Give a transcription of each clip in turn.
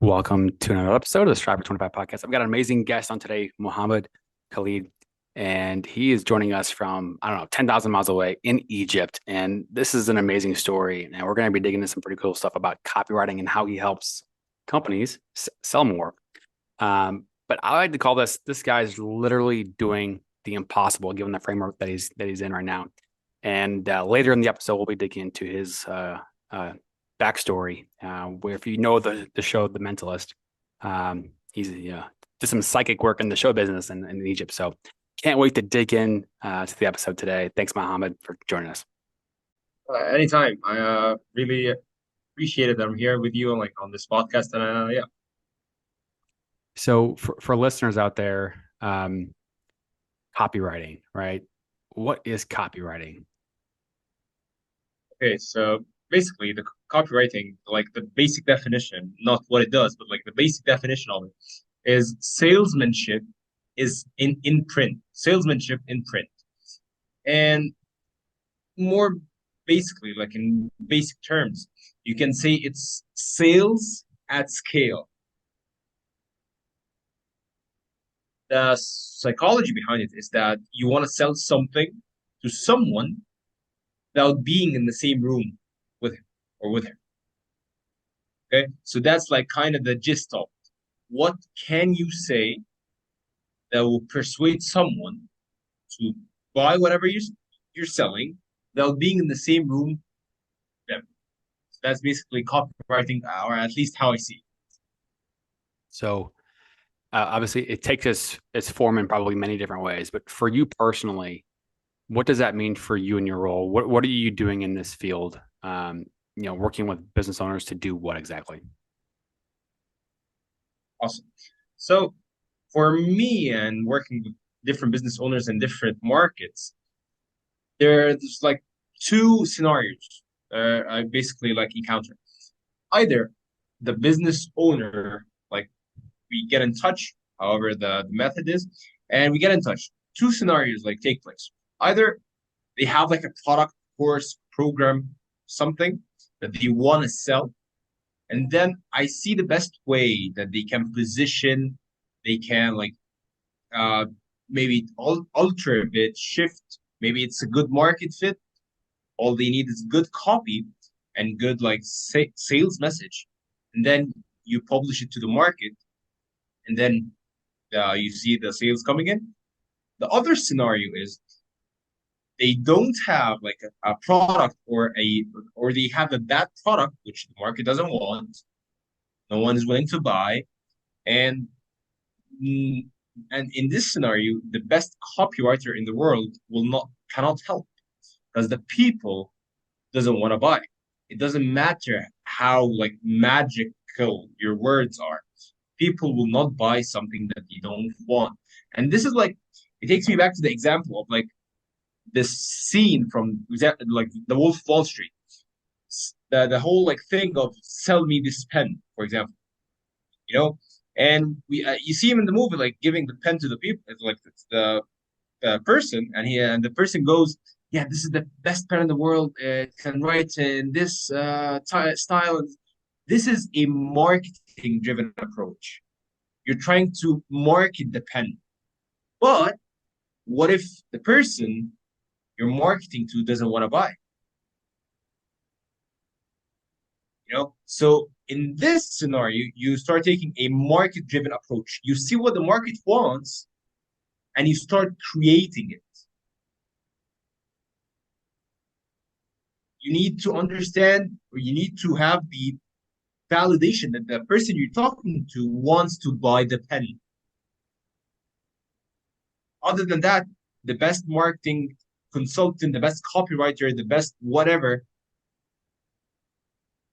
Welcome to another episode of the Strive for 25 podcast. I've got an amazing guest on today, Mohamed Khaled, and he is joining us from, 10,000 miles away in Egypt. And this is an amazing story. And we're going to be digging into some pretty cool stuff about copywriting and how he helps companies sell more. But I like to call this guy's literally doing the impossible, given the framework that he's in right now. And later in the episode, we'll be digging into his backstory, where if you know the show The Mentalist, he's did some psychic work in the show business in Egypt. So can't wait to dig in to the episode today. Thanks, Mohammed, for joining us. Anytime. I really appreciate it that I'm here with you on this podcast. And yeah, So for listeners out there, copywriting, right? What is copywriting? okay. So basically, the copywriting, like the basic definition, not what it does, but like the basic definition of it is salesmanship is in print, salesmanship in print, and more basically, like in basic terms, you can say it's sales at scale. The psychology behind it is that you want to sell something to someone without being in the same room with him or with her. Okay. So that's like kind of the gist of it. What can you say that will persuade someone to buy whatever you're selling without being in the same room with them? So that's basically copywriting, or at least how I see it. So obviously, it takes its form in probably many different ways. But for you personally, what does that mean for you and your role? What are you doing in this field? Working with business owners to do what exactly? Awesome. So for me and working with different business owners in different markets, there's like two scenarios I basically like encounter. Either the business owner, like we get in touch, however the method is, and we get in touch. Two scenarios like take place. Either they have like a product, course, program, something that they want to sell, and then I see the best way that they can position, they can like uh maybe alter a bit, shift. Maybe it's a good market fit. All they need is good copy and good like sales message, and then you publish it to the market, and then you see the sales coming in. The other scenario is they don't have like a product or they have a bad product which the market doesn't want, no one is willing to buy, and mm, and in this scenario, the best copywriter in the world will not cannot help because the people doesn't want to buy. It doesn't matter how like magical your words are. People will not buy something that you don't want. And this is like it takes me back to the example of like this scene from like the Wolf of Wall Street. The whole like thing of sell me this pen, for example, you know, and we you see him in the movie like giving the pen to the people. It's like it's the person, and the person goes, "Yeah, this is the best pen in the world. It can write in this style." This is a marketing-driven approach. You're trying to market the pen, but what if the person you're marketing to doesn't want to buy? So in this scenario, you start taking a market-driven approach. You see what the market wants, and you start creating it. You need to understand, or you need to have the validation that the person you're talking to wants to buy the pen. Other than that, the best marketing consultant, the best copywriter, the best whatever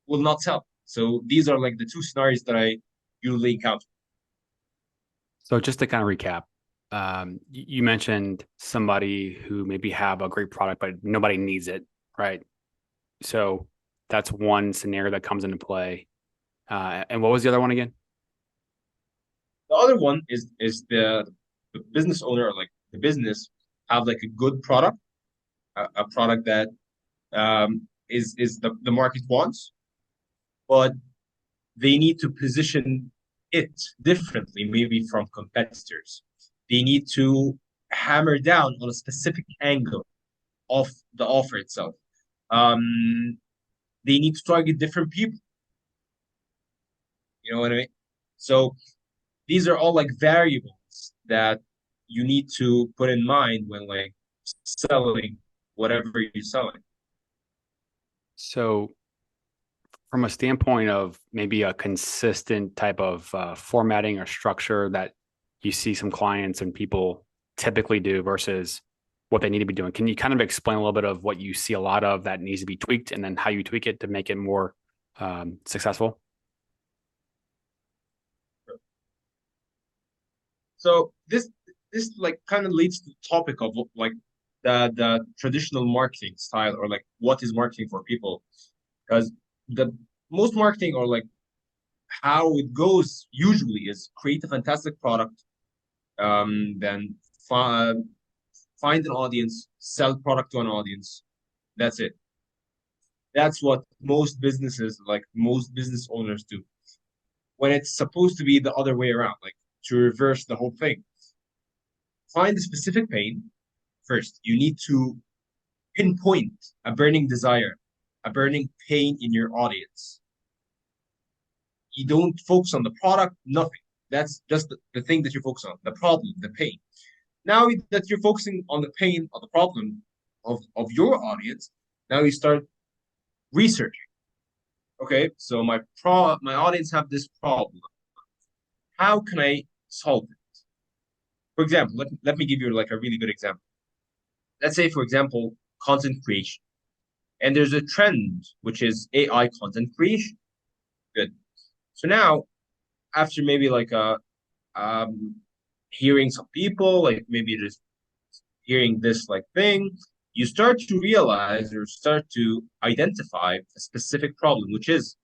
will not sell. So these are like the two scenarios that I usually encounter. So just to kind of recap, you mentioned somebody who maybe have a great product, but nobody needs it, right? So that's one scenario that comes into play. And what was the other one again? The other one is the business owner, or like the business, have like a good product, a product that is the market wants, but they need to position it differently, maybe from competitors. They need to hammer down on a specific angle of the offer itself. Um, they need to target different people. You know what I mean? So these are all like variables that you need to put in mind when like selling whatever you're selling. So, from a standpoint of maybe a consistent type of formatting or structure that you see some clients and people typically do versus what they need to be doing, can you kind of explain a little bit of what you see a lot of that needs to be tweaked and then how you tweak it to make it more successful? So this like kind of leads to the topic of like the traditional marketing style, or like what is marketing for people, because the most marketing, or like how it goes usually, is create a fantastic product, then fi find an audience, sell product to an audience. That's it. That's what most businesses, like most business owners, do. When it's supposed to be the other way around, like to reverse the whole thing. Find a specific pain first. You need to pinpoint a burning desire, a burning pain in your audience. You don't focus on the product, nothing. That's just the thing that you focus on, the problem, the pain. Now that you're focusing on the pain or the problem of your audience, now you start researching. Okay, so my audience have this problem. How can I solve it? For example, let me give you like a really good example. Let's say, for example, content creation. And there's a trend which is AI content creation. Good. So now, after maybe like um hearing some people, like maybe just hearing this like thing, you start to realize or start to identify a specific problem, which is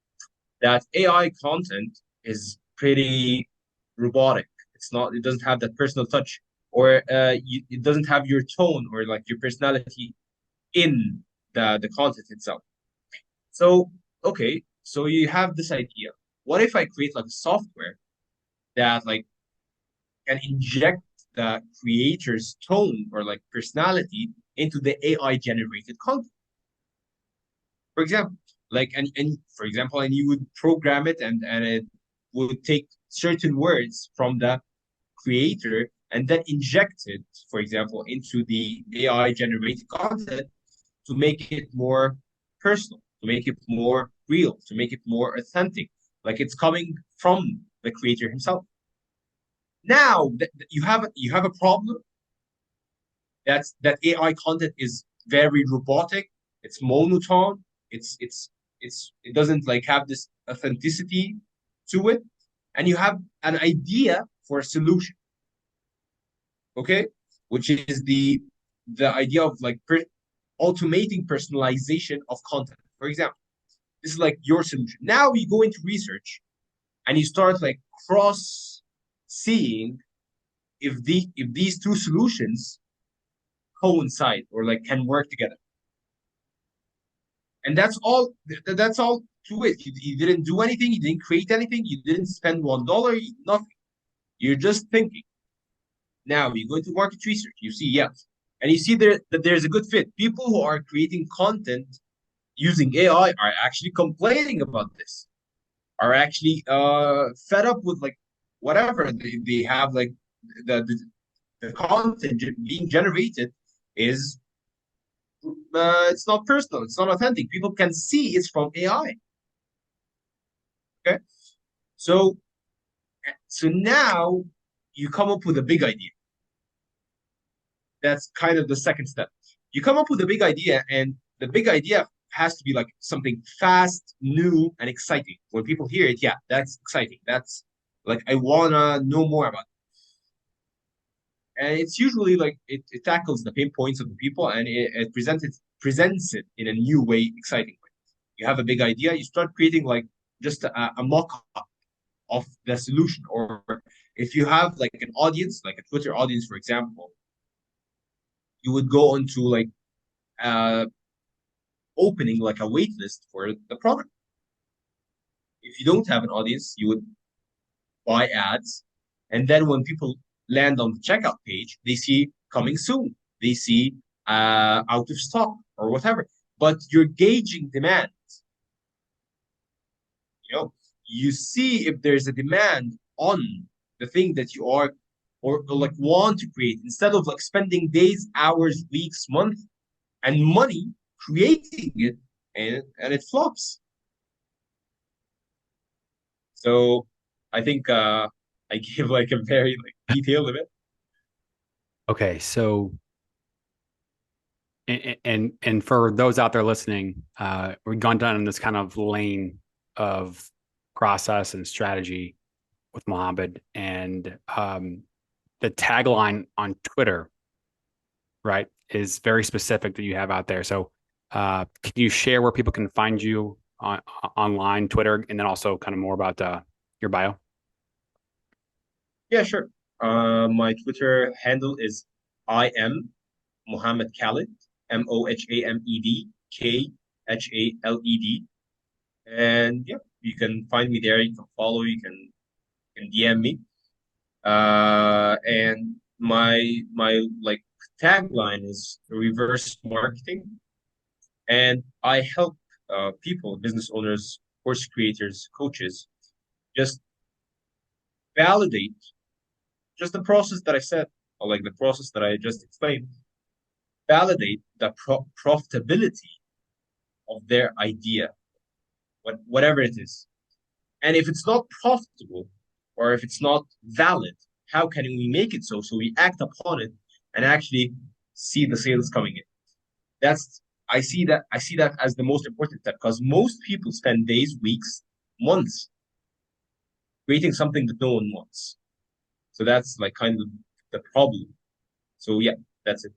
that AI content is pretty robotic. It's not, it doesn't have that personal touch, or it doesn't have your tone or like your personality in the content itself. So, okay, so you have this idea. What if I create like a software that like can inject the creator's tone or like personality into the AI generated content? For example, like and for example, and you would program it, and it would take certain words from the creator and then inject it, for example, into the AI generated content to make it more personal, to make it more real, to make it more authentic, like it's coming from the creator himself. Now you have a problem. That AI content is very robotic. It's monotone. It doesn't like have this authenticity to it, and you have an idea for a solution. Okay, which is the idea of like automating personalization of content. For example, this is like your solution. Now you go into research and you start like cross seeing if these two solutions coincide or like can work together. And that's all to it. You didn't do anything, you didn't create anything, you didn't spend $1, nothing. You're just thinking. Now you go into market research, you see, yeah. And you see that there's a good fit. People who are creating content using AI are actually complaining about this, are actually fed up with like whatever they have, like the, the the content being generated is it's not personal, it's not authentic. People can see it's from AI. Okay, so now you come up with a big idea. That's kind of the second step. You come up with a big idea, and the big idea has to be like something fast, new, and exciting. When people hear it, yeah, that's exciting. That's like I wanna know more about it. And it's usually like it tackles the pain points of the people, and it presents it in a new way, exciting way. You have a big idea, you start creating like just a mock-up of the solution. Or if you have like an audience, like a Twitter audience, for example, you would go into like uh opening like a wait list for the product. If you don't have an audience, you would buy ads. And then when people land on the checkout page, they see coming soon. They see out of stock or whatever. But you're gauging demand. You know, you see if there's a demand on the thing that you are or like want to create instead of like spending days, hours, weeks, months, and money creating it and it flops. So I think I gave like a very like detailed event. Okay, so and for those out there listening, we've gone down in this kind of lane of process and strategy with Mohammed, and the tagline on Twitter, right, is very specific that you have out there. So, can you share where people can find you online, Twitter, and then also kind of more about your bio? Yeah, sure. My Twitter handle is I am Mohamed Khaled, MohamedKhaled. And yeah, you can find me there. You can follow. You can DM me. And my like tagline is reverse marketing, and I help people, business owners, course creators, coaches, just validate just the process that I said, or like the process that I just explained, validate the profitability of their idea, whatever it is. And if it's not profitable or if it's not valid, how can we make it so? So we act upon it and actually see the sales coming in. That's I see that as the most important step because most people spend days, weeks, months creating something that no one wants. So that's like kind of the problem. So yeah, that's it.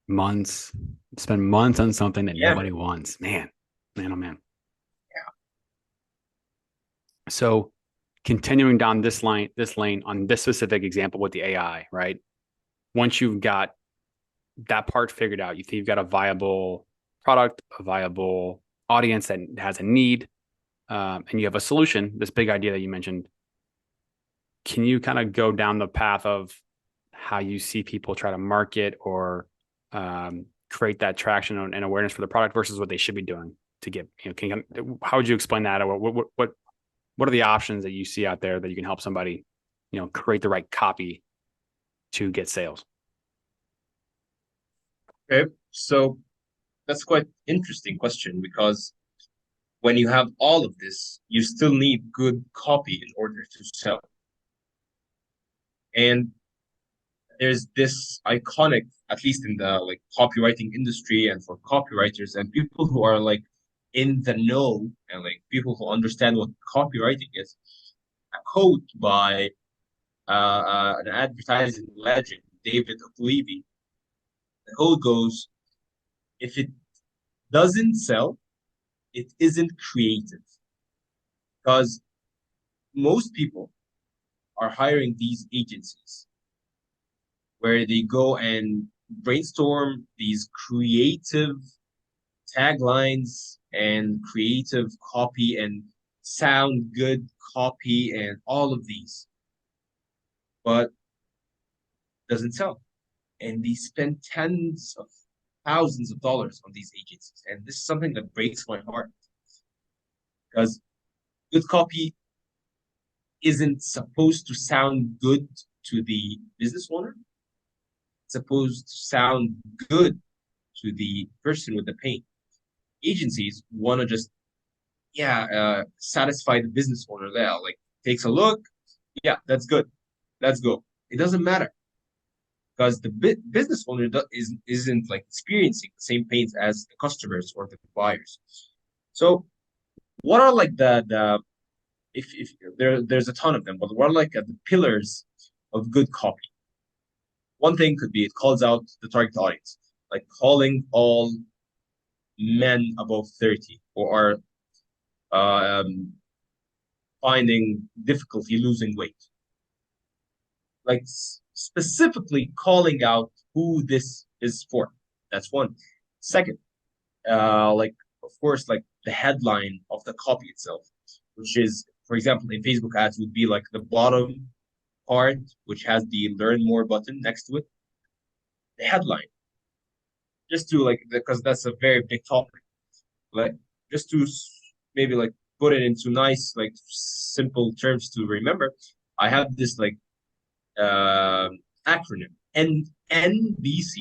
Months, spend months on something that Yeah, man. nobody wants. Man, man, oh man. So, continuing down this lane on this specific example with the AI, right? Once you've got that part figured out, you think you've got a viable product, a viable audience that has a need, and you have a solution, this big idea that you mentioned. Can you kind of go down the path of how you see people try to market or create that traction and awareness for the product versus what they should be doing to get, how would you explain that? Or what are the options that you see out there that you can help somebody, create the right copy to get sales? Okay. So that's quite interesting question because when you have all of this, you still need good copy in order to sell. And there's this iconic, at least in the like copywriting industry and for copywriters and people who are like in the know and like people who understand what copywriting is, a quote by an advertising legend, David O'Leary. The quote goes, if it doesn't sell, it isn't creative. Because most people are hiring these agencies where they go and brainstorm these creative taglines and creative copy and sound good copy and all of these, but doesn't sell. And they spend tens of thousands of dollars on these agencies. And this is something that breaks my heart because good copy isn't supposed to sound good to the business owner. It's supposed to sound good to the person with the pain. Agencies want to just satisfy the business owner there. Like takes a look, yeah, that's good. Let's go. It doesn't matter because the business owner isn't like experiencing the same pains as the customers or the buyers. So what are like the if there's a ton of them, but what are like the pillars of good copy? One thing could be it calls out the target audience, like calling all men above 30 or are finding difficulty losing weight. Like specifically calling out who this is for. That's one. Second, like of course, like the headline of the copy itself, which is, for example, in Facebook ads would be like the bottom part, which has the learn more button next to it, the headline, just to like, because that's a very big topic, like just to maybe like put it into nice, like simple terms to remember. I have this like uh, acronym NBC,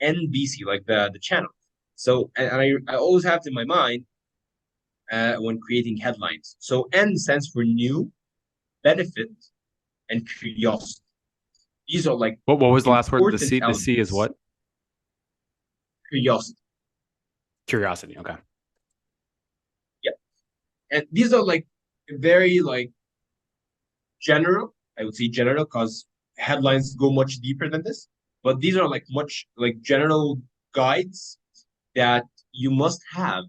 NBC, like the channel. So, and I always have it in my mind when creating headlines. So N stands for new, benefit, and curiosity. These are like What was the last word? The important C, the C is elements. what? Curiosity. Curiosity. Okay. Yeah. And these are like very like general. I would say general because headlines go much deeper than this. But these are like much like general guides that you must have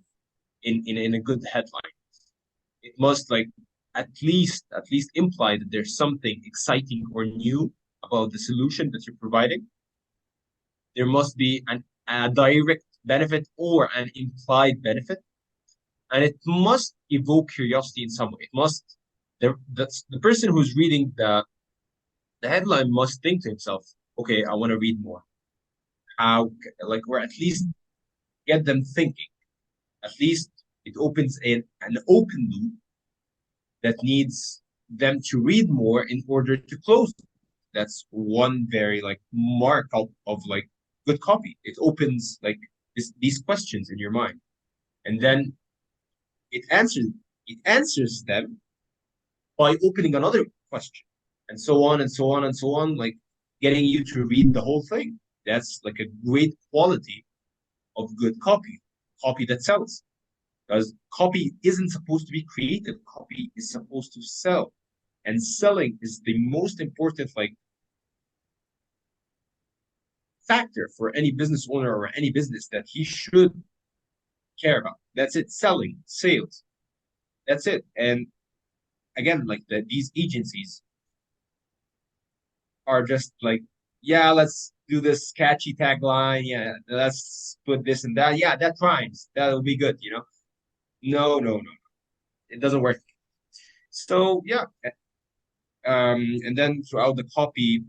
in a good headline. It must like at least imply that there's something exciting or new about the solution that you're providing. There must be a direct benefit or an implied benefit, and it must evoke curiosity in some way. It must the person who's reading the headline must think to himself, okay, I want to read more. How like or at least get them thinking. At least it opens an open loop that needs them to read more in order to close it. That's one very like mark of like good copy. It opens like these questions in your mind, and then it answers it answers them by opening another question, and so on and so on and so on, like getting you to read the whole thing. That's like a great quality of good copy, copy that sells. Because copy isn't supposed to be creative. Copy is supposed to sell. And selling is the most important like factor for any business owner or any business that he should care about. That's it. Selling, sales. That's it. And again, like these agencies are just like, yeah, let's do this catchy tagline. Yeah, let's put this and that. Yeah, that rhymes. That'll be good, you know? No, no, no. It doesn't work. So yeah, and then throughout the copy,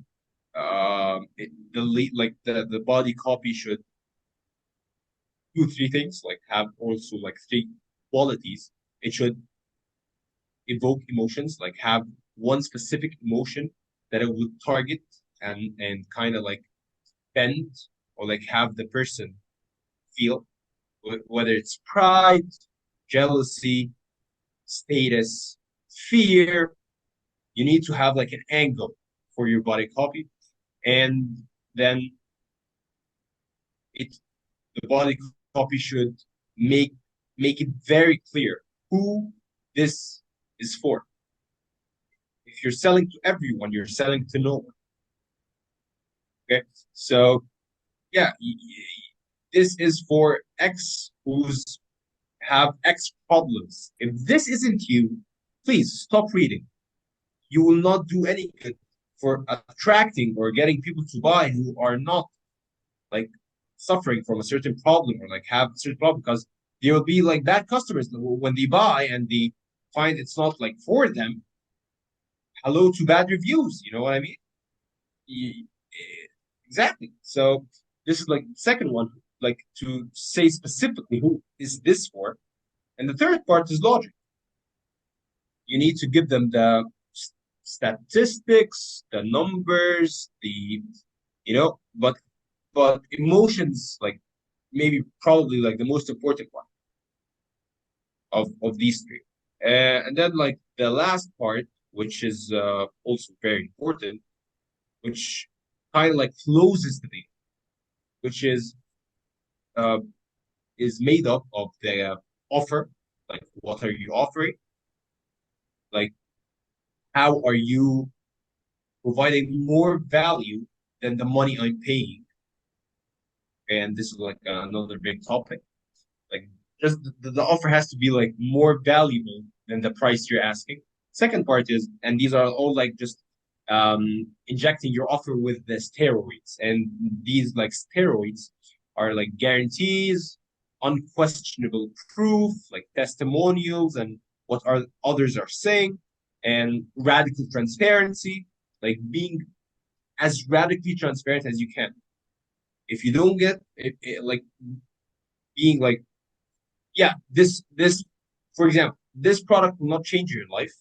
the lead like the body copy should do three things, like have also like three qualities. It should evoke emotions, like have one specific emotion that it would target and kind of like bend or like have the person feel, whether it's pride, jealousy, status, fear. You need to have like an angle for your body copy, and then it the body copy should make make it very clear who this is for. If you're selling to everyone, you're selling to no one. Okay, so yeah, this is for X who's have X problems. If this isn't you, please stop reading. You will not do any good for attracting or getting people to buy who are not like suffering from a certain problem or like have a certain problem, because there will be like bad customers when they buy and they find it's not like for them. Hello to bad reviews. You know what I mean? Exactly. So this is like the second one, like to say specifically who is this for. And the third part is logic. You need to give them the statistics, the numbers, the but emotions like maybe probably like the most important one of these three. And then like the last part, which is also very important, which kind of like closes the deal, which uh, is made up of the offer, like what are you offering, like how are you providing more value than the money I'm paying, and this is like another big topic. Like just the offer has to be like more valuable than the price you're asking. Second part is, and these are all like just injecting your offer with the steroids, and these like steroids are like guarantees, unquestionable proof, like testimonials and what are others are saying, and radical transparency, like being as radically transparent as you can. If you don't get it, like being like, yeah, this, for example, this product will not change your life,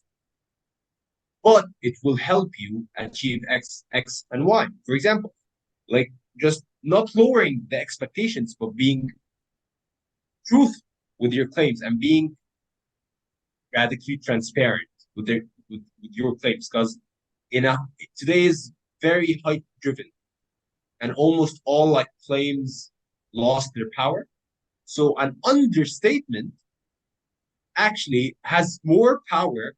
but it will help you achieve X, and Y. For example, like just not lowering the expectations, but being truthful with your claims and being radically transparent with your claims. Because in a today is very hype driven, and almost all like claims lost their power. So an understatement actually has more power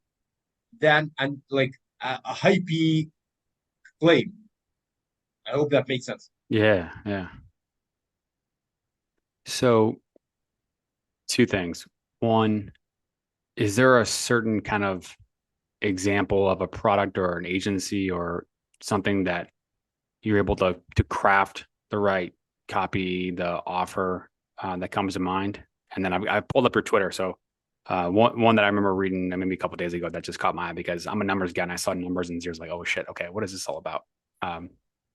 than an like a hypey claim. I hope that makes sense. Yeah, yeah. So two things. One, is there a certain kind of example of a product or an agency or something that you're able to craft the right copy, the offer that comes to mind? And then I pulled up your Twitter. So one that I remember reading maybe a couple of days ago that just caught my eye because I'm a numbers guy and I saw numbers and zeros like, oh shit, okay, what is this all about? Um,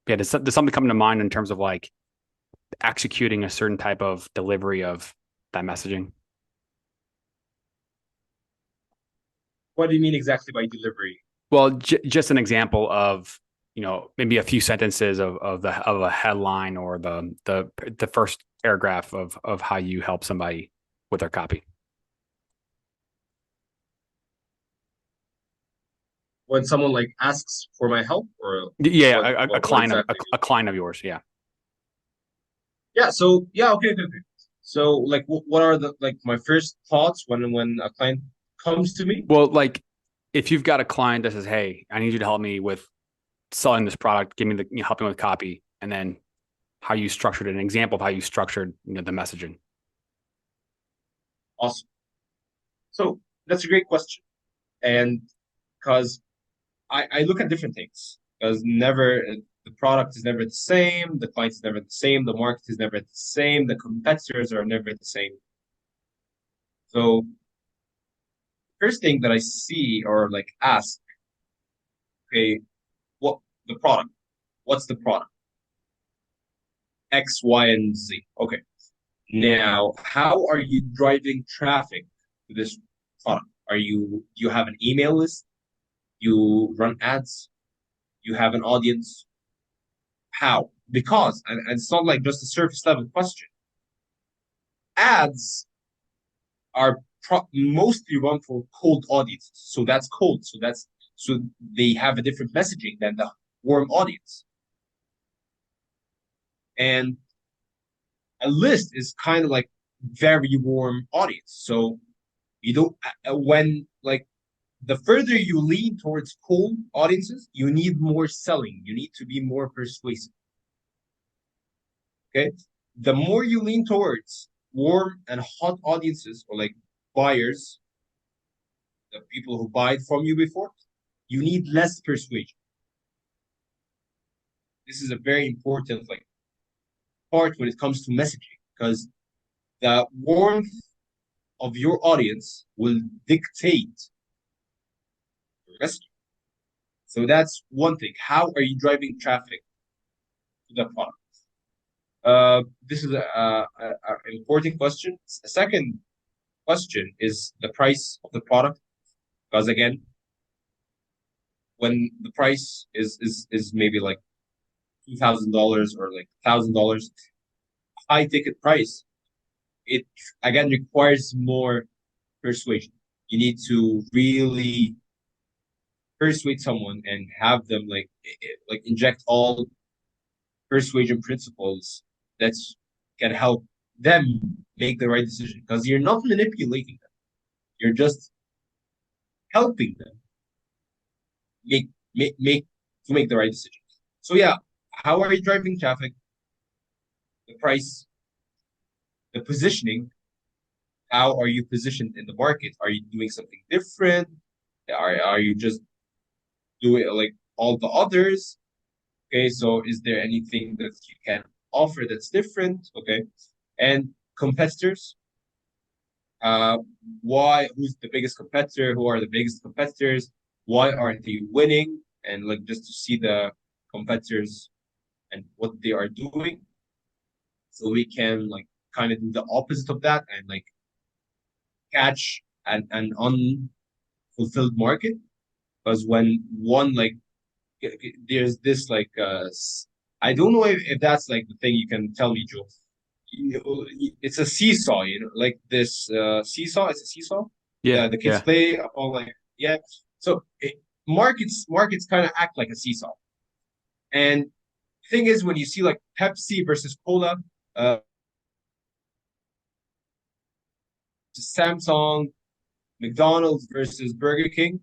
yeah, does something come to mind in terms of like executing a certain type of delivery of that messaging? What do you mean exactly by delivery? Well, just an example of, maybe a few sentences of a headline or the first paragraph of how you help somebody with their copy. When someone like asks for my help, or Yeah, a what client of exactly? a client of yours. Yeah. Yeah. So yeah. Okay. Okay. Okay. So like, what are the like my first thoughts when a client comes to me? Well, like if you've got a client that says, "Hey, I need you to help me with selling this product. Give me helping with copy," and then how you structured an example of how you structured the messaging. Awesome. So that's a great question, and because I look at different things, because never the product is never the same, the client is never the same, the market is never the same, the competitors are never the same. So first thing that I see or like ask, okay, what the product? What's the product? X, Y, and Z. Okay. Now, how are you driving traffic to this product? Do you have an email list? You run ads? You have an audience? How? Because, and it's not like just a surface level question. Ads are mostly run for cold audiences. So that's cold. So they have a different messaging than the warm audience. And a list is kind of like very warm audience. So you don't when like the further you lean towards cold audiences, you need more selling. You need to be more persuasive. Okay. The more you lean towards warm and hot audiences or like buyers, the people who buy from you before, you need less persuasion. This is a very important like part when it comes to messaging because the warmth of your audience will dictate your messaging. So that's one thing. How are you driving traffic to the product? This is an important question. A second question is the price of the product, because again, when the price is maybe like $2,000 or like $1,000, high ticket price, it again requires more persuasion. You need to really persuade someone and have them like inject all persuasion principles that can help them make the right decision because you're not manipulating them. You're just helping them make to make the right decision. So yeah, how are you driving traffic? The price, the positioning. How are you positioned in the market? Are you doing something different? Are you just doing like all the others? Okay, so is there anything that you can offer that's different? Okay, and competitors. Uh, why? Who's the biggest competitor? Who are the biggest competitors? Why aren't they winning? And like just to see the competitors and what they are doing, so we can like kind of do the opposite of that and like catch an unfulfilled market. Because when one like there's this like I don't know if that's like the thing you can tell me, Joe. It's a seesaw, like this seesaw. It's a seesaw. Yeah, The kids yeah. play all like yeah. So markets kind of act like a seesaw. And thing is, when you see like Pepsi versus Cola, uh, Samsung, McDonald's versus Burger King,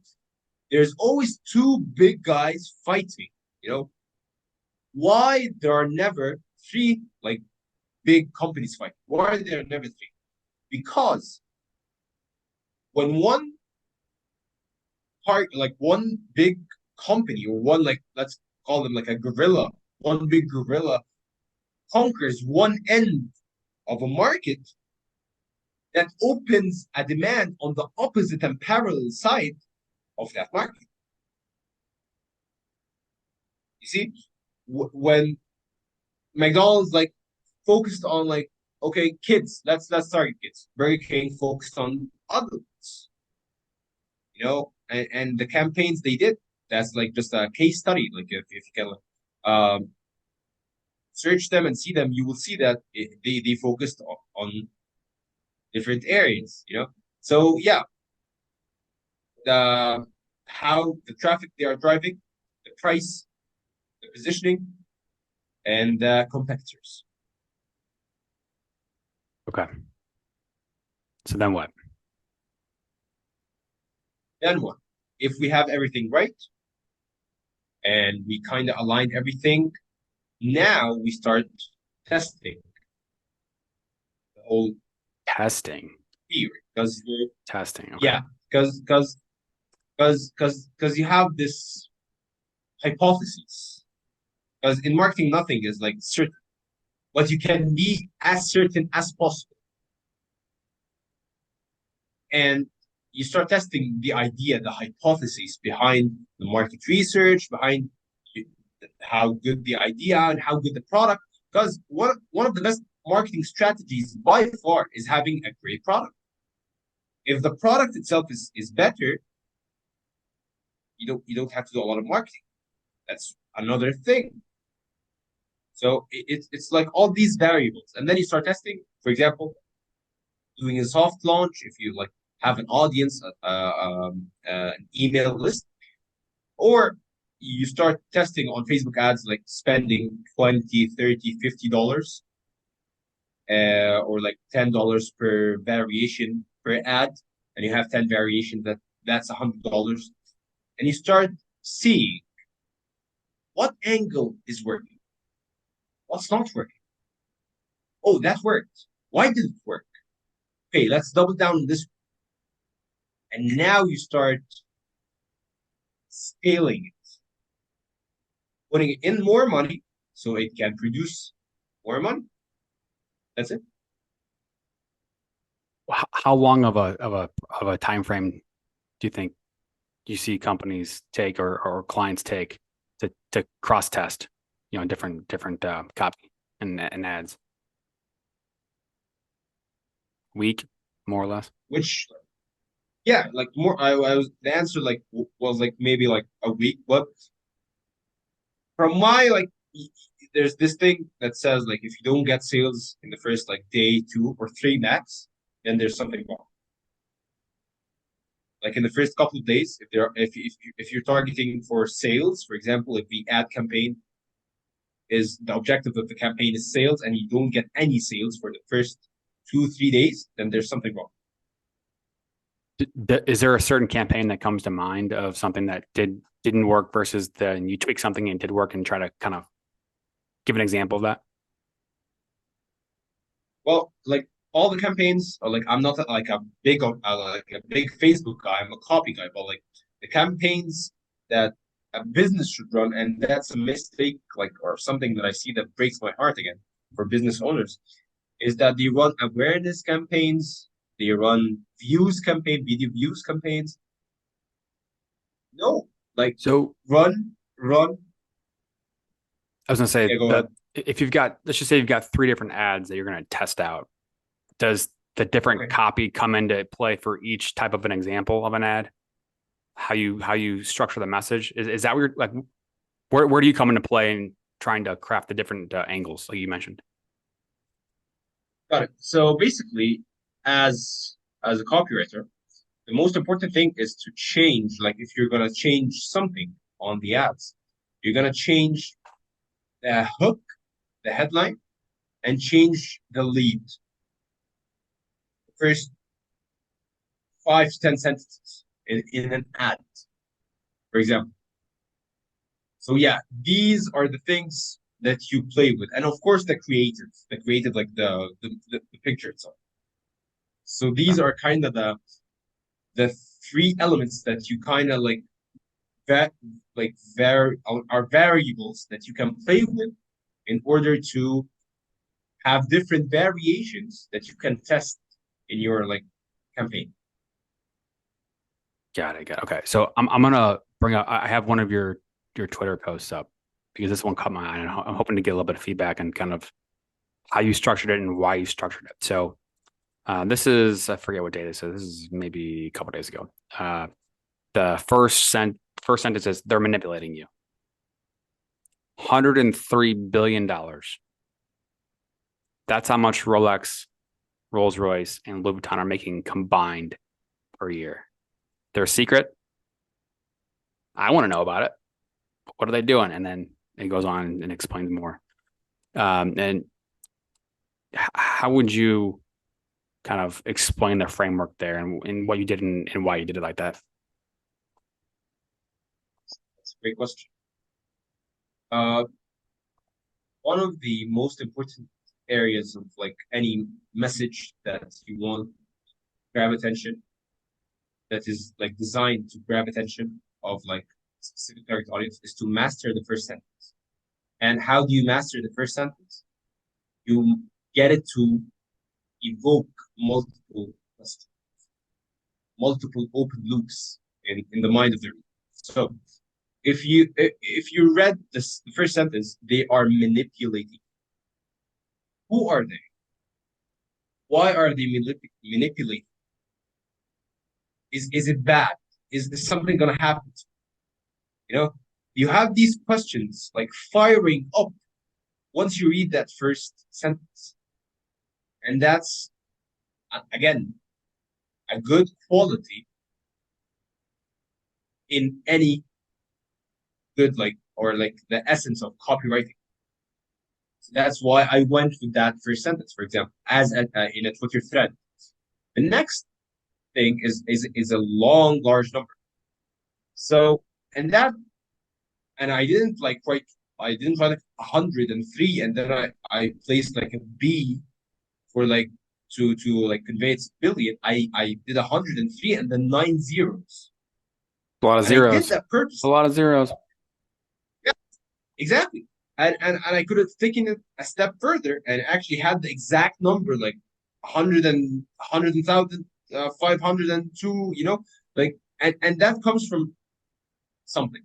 there's always two big guys fighting. You know why there are never three like big companies fighting? Why are there never three? Because when one part, like one big company or one like let's call them like a gorilla, one big gorilla conquers one end of a market, that opens a demand on the opposite and parallel side of that market. You see, when McDonald's like focused on like okay, kids, let's target kids. Burger King focused on adults, and the campaigns they did. That's like just a case study. Like if you can search them and see them, you will see that they focused on different areas. So yeah, the how the traffic they are driving, the price, the positioning, and the competitors. Okay. So then what? Then what? If we have everything right and we kind of align everything, now we start testing the whole Testing. theory because Testing. Okay. yeah, because you have this hypothesis. Because in marketing, nothing is like certain, but you can be as certain as possible. And you start testing the idea, the hypothesis behind the market research, behind how good the idea and how good the product. Because one of the best marketing strategies by far is having a great product. If the product itself is better, you don't have to do a lot of marketing. That's another thing. So it's like all these variables, and then you start testing. For example, doing a soft launch if you like have an audience, an email list, or you start testing on Facebook ads, like spending 20, 30, $50, or like $10 per variation per ad, and you have 10 variations, that's $100. And you start seeing what angle is working, what's not working. Oh, that worked. Why did it work? Okay, let's double down on this. And now you start scaling it, putting in more money so it can produce more money. That's it. How long of a time frame do you think you see companies take or clients take to cross test, different copy and ads? Week, more or less. Which, yeah, like more. I was the answer like was like maybe like a week, but from my like, there's this thing that says like if you don't get sales in the first like day, 2 or 3 max, then there's something wrong. Like in the first couple of days, if you're targeting for sales, for example, if the ad campaign is the objective of the campaign is sales, and you don't get any sales for the first 2 3 days, then there's something wrong. Is there a certain campaign that comes to mind of something that didn't work versus then you tweak something and did work, and try to kind of give an example of that? Well, like all the campaigns are like I'm not like a big Facebook guy. I'm a copy guy, but like the campaigns that a business should run, and that's a mistake, like or something that I see that breaks my heart again for business owners, is that they run awareness campaigns, they run views campaign, video views campaigns. No, like So run. I was gonna say Yeah, go that ahead. if you've got, let's just say you've got three different ads that you're gonna test out, does the different Okay, copy come into play for each type of an example of an ad? How you structure the message? Is that where you're, like, where do you come into play in trying to craft the different angles like you mentioned? got it. So basically, as a copywriter, the most important thing is to change. Like if you're gonna change something on the ads, you're gonna change the hook, the headline, and change the lead. First 5 to 10 sentences in an ad, for example. So yeah, these are the things that you play with, and of course the creative like the picture itself. So these are kind of the three elements that you kind of like that like are variables that you can play with in order to have different variations that you can test in your like campaign. Got it. Got it. Okay. So I'm gonna bring up. I have one of your Twitter posts up because this one caught my eye, and I'm hoping to get a little bit of feedback and kind of how you structured it and why you structured it. So this is, I forget what day this is. This is maybe a couple days ago. The first sentence is they're manipulating you. $103 billion. That's how much Rolex, Rolls Royce, and Louboutin are making combined per year. Their secret? I want to know about it. What are they doing? And then it goes on and explains more. And how would you kind of explain the framework there and what you did and why you did it like that? That's a great question. Uh, one of the most important areas of like any message that you want to grab attention, that is like designed to grab attention of like specific target audience, is to master the first sentence. And how do you master the first sentence? You get it to evoke multiple questions, multiple open loops in the mind of the reader. So if you read this the first sentence, they are manipulating. Who are they? Why are they manipulating? Is it bad? Is this something gonna happen? You know, you have these questions like firing up once you read that first sentence, and that's again a good quality in any good like or like the essence of copywriting. So that's why I went with that first sentence, for example, as in a Twitter thread. The next thing is a long, large number. So and that and I didn't write like 103 and then I placed like a B for like to like convey its billion. I did 103 and then 9 zeros. A lot of And I did zeros. that A purposely. lot of zeros. Yeah, exactly. And I could have taken it a step further and actually had the exact number like 100 and 100,000, 502, like and that comes from something.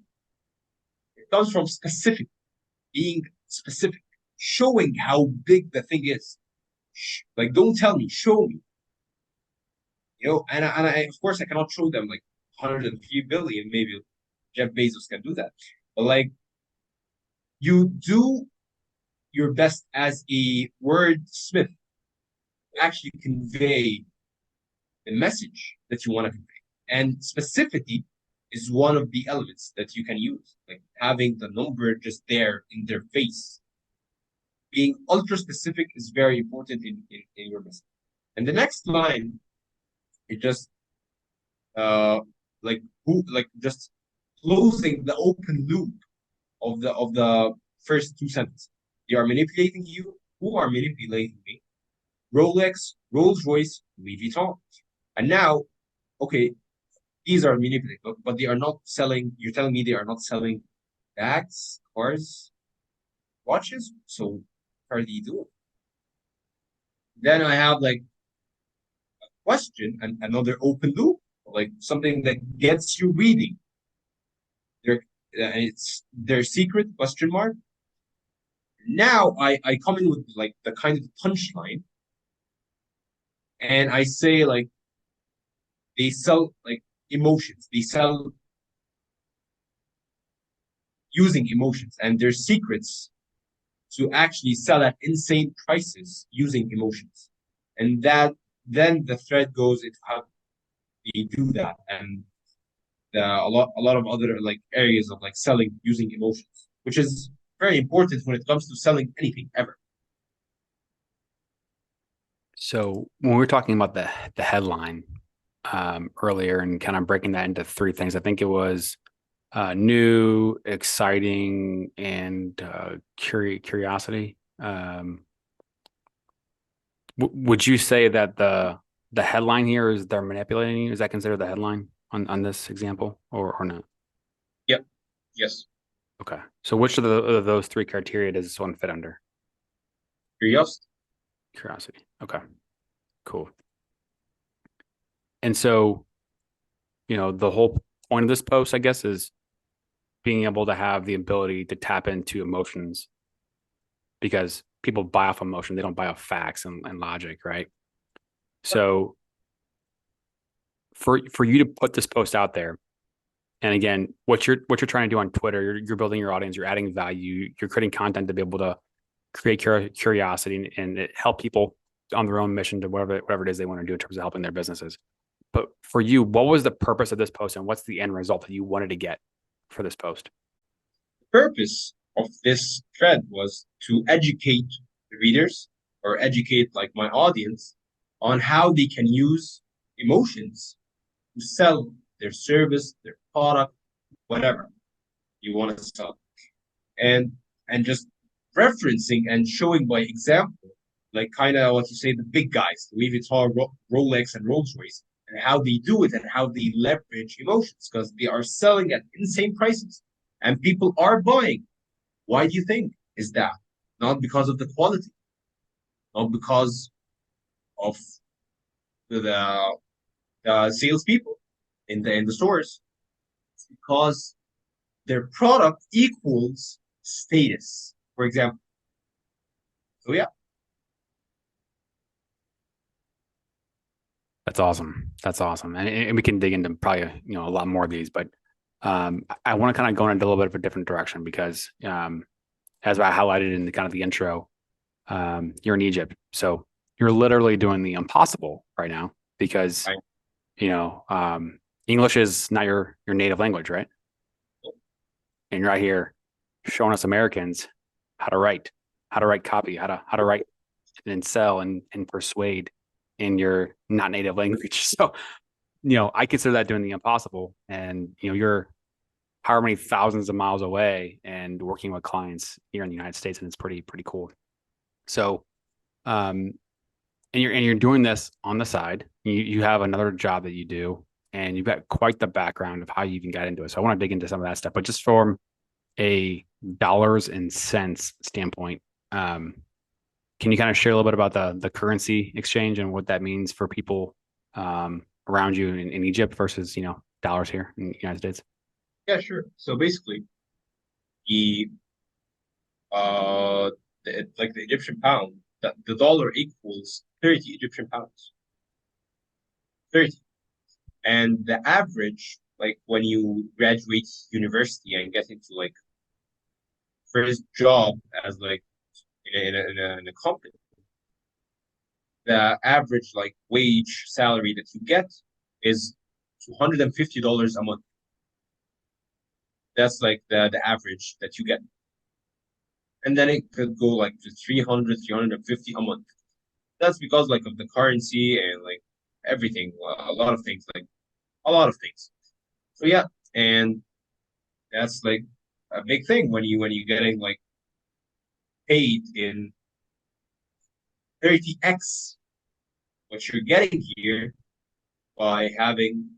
It comes from specific, being specific, showing how big the thing is. Like, don't tell me, show me. And I of course I cannot show them like 103 billion. Maybe Jeff Bezos can do that, but like you do your best as a wordsmith to actually convey the message that you want to convey. And specificity is one of the elements that you can use, like having the number just there in their face. Being ultra specific is very important in your message. And the next line is just uh who like just closing the open loop of the first two sentences. They are manipulating you. Who are manipulating me? Rolex, Rolls Royce, Louis Vuitton. And now, okay, these are manipulated, but they are not selling. You're telling me they are not selling bags, cars, watches. So what are they doing? Then I have like question and another open loop, like something that gets you reading. Their it's their secret question mark. Now I come in with like the kind of punchline, and I say like they sell like emotions. They sell using emotions, and their secrets to actually sell at insane prices using emotions. And that then the thread goes into how they do that, and a lot of other like areas of like selling using emotions, which is very important when it comes to selling anything ever. So when we were talking about the headline earlier and kind of breaking that into three things, I think it was new, exciting, and curiosity. Would you say that the headline here is they're manipulating you? Is that considered the headline on this example or not? Yep. Yes. Okay. So which of those three criteria does this one fit under? Curiosity. Curiosity. Okay. Cool. And so, the whole point of this post, I guess, is being able to have the ability to tap into emotions because people buy off emotion. They don't buy off facts and logic, right? So for you to put this post out there, and again, what you're trying to do on Twitter, you're building your audience, you're adding value, you're creating content to be able to create curiosity and help people on their own mission to whatever it is they want to do in terms of helping their businesses. But for you, what was the purpose of this post and what's the end result that you wanted to get for this post? The purpose of this thread was to educate the readers or educate like my audience on how they can use emotions to sell their service, their product, whatever you want to sell. And just referencing and showing by example, like kind of what you say, the big guys, Louis Vuitton, Rolex, and Rolls Royce, and how they do it and how they leverage emotions because they are selling at insane prices and people are buying. Why do you think is that? Not because of the quality, not because of the, the salespeople in the stores. It's because their product equals status, for example. So yeah, That's awesome. That's awesome. And we can dig into probably, a lot more of these, but I want to kind of go in a little bit of a different direction because as I highlighted in the kind of the intro, you're in Egypt. So you're literally doing the impossible right now because, I, you know, um, English is not your native language, right? And you're right here showing us Americans how to write copy, how to write and sell and persuade in your not native language. So, I consider that doing the impossible. And, you're however many thousands of miles away and working with clients here in the United States, and it's pretty cool. So, um, and you're doing this on the side. You have another job that you do, and you've got quite the background of how you even got into it. So I want to dig into some of that stuff, but just from a dollars and cents standpoint, um, can you kind of share a little bit about the currency exchange and what that means for people around you in Egypt versus dollars here in the United States? yeah, sure. So basically, the uh, like the Egyptian pound, the dollar equals 30 Egyptian pounds. 30. And the average, like when you graduate university and get into like first job as like in a company, the average like wage salary that you get is $250 a month. That's like the average that you get. And then it could go like to 300, 350 a month. That's because like of the currency and like everything, a lot of things, like a lot of things. So yeah, and that's like a big thing when you getting like paid in 30x what you're getting here by having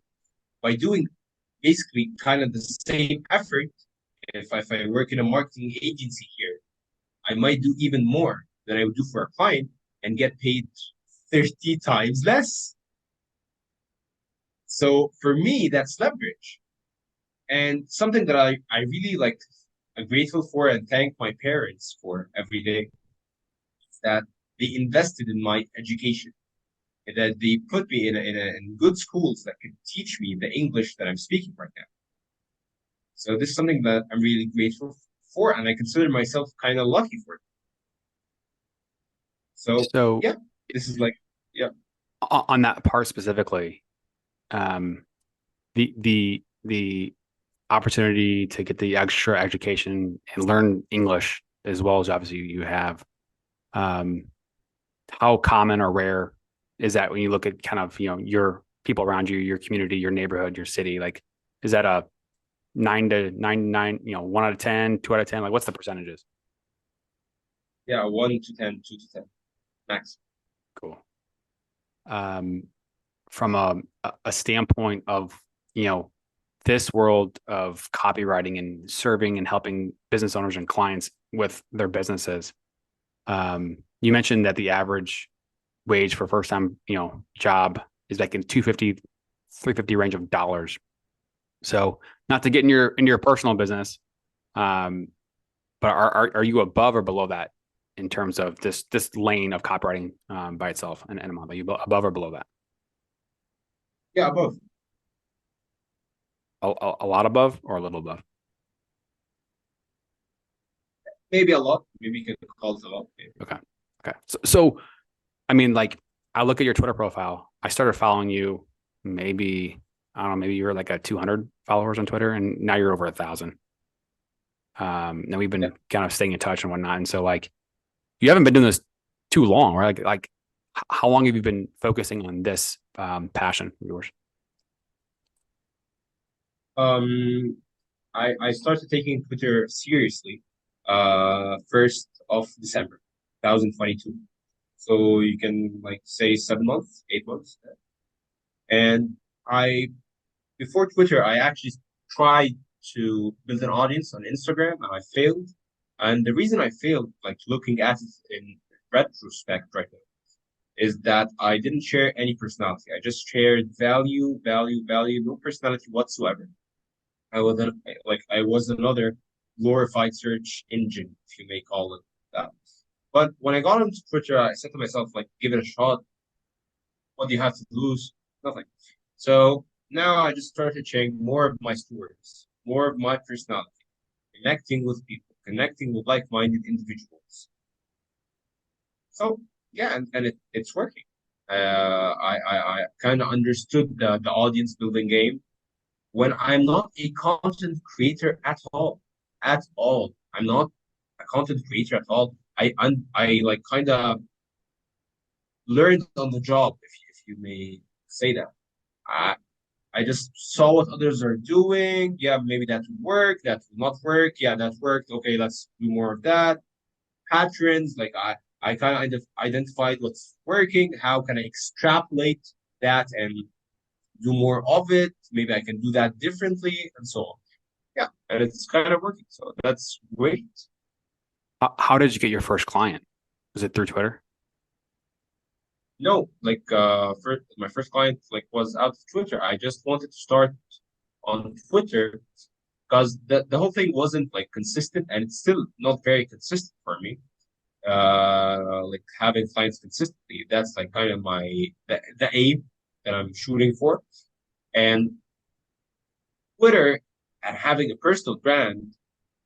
by doing basically kind of the same effort. If I work in a marketing agency here, I might do even more than I would do for a client, and get paid 30 times less. So for me, that's leverage. And something that I really like, I'm grateful for and thank my parents for every day is that they invested in my education, and that they put me in good schools that could teach me the English that I'm speaking right now. So this is something that I'm really grateful for, and I consider myself kind of lucky for it. So So yeah, this is like, yeah. on that part specifically, um, the opportunity to get the extra education and learn English as well as obviously you have, um, how common or rare is that when you look at kind of, your people around you, your community, your neighborhood, your city? Like, is that a 9 to 99, 1 out of 10, 2 out of 10? Like, what's the percentages? Yeah, 1 to 10, 2 to 10, max. Cool. Um, from a standpoint of, you know, this world of copywriting and serving and helping business owners and clients with their businesses, you mentioned that the average wage for first time, job is like in 250, 350 range of dollars. So not to get into your personal business, um, but are you above or below that in terms of this lane of copywriting, by itself and a month? Are you above or below that? Yeah, both. A lot above or a little above? Maybe a lot. Maybe you can call it a lot. Maybe. Okay. Okay. So I mean, like, I look at your Twitter profile. I started following you maybe, I don't know, maybe you were like at 200 followers on Twitter, and now you're over 1,000. Now we've Yeah. been kind of staying in touch and whatnot. And so, like, you haven't been doing this too long, right? Like, how long have you been focusing on this, passion of yours? Um, I started taking Twitter seriously, 1st of December, 2022. So you can like say 7 months, 8 months. And I before Twitter, I actually tried to build an audience on Instagram and I failed. And the reason I failed, like looking at it in retrospect right now, is that I didn't share any personality. I just shared value, value, value, no personality whatsoever. I was another glorified search engine, if you may call it that. But when I got onto Twitter, I said to myself, like, give it a shot. What do you have to lose? Nothing. So now I just started sharing more of my stories, more of my personality, connecting with people, connecting with like-minded individuals. So yeah, and it's working. I kind of understood the audience building game when I'm not a content creator at all, at all. I'm not a content creator at all. I like kind of learned on the job, if you may say that. I I just saw what others are doing. Yeah, maybe that would work. That would not work. Yeah, that worked. Okay, let's do more of that. Patterns, like I kind of identified what's working. How can I extrapolate that and do more of it? Maybe I can do that differently and so on. Yeah, and it's kind of working. So that's great. How did you get your first client? Was it through Twitter? No, like my first client like was out of Twitter. I just wanted to start on Twitter because the whole thing wasn't like consistent and it's still not very consistent for me. Like having clients consistently, that's like kind of the aim that I'm shooting for. And Twitter and having a personal brand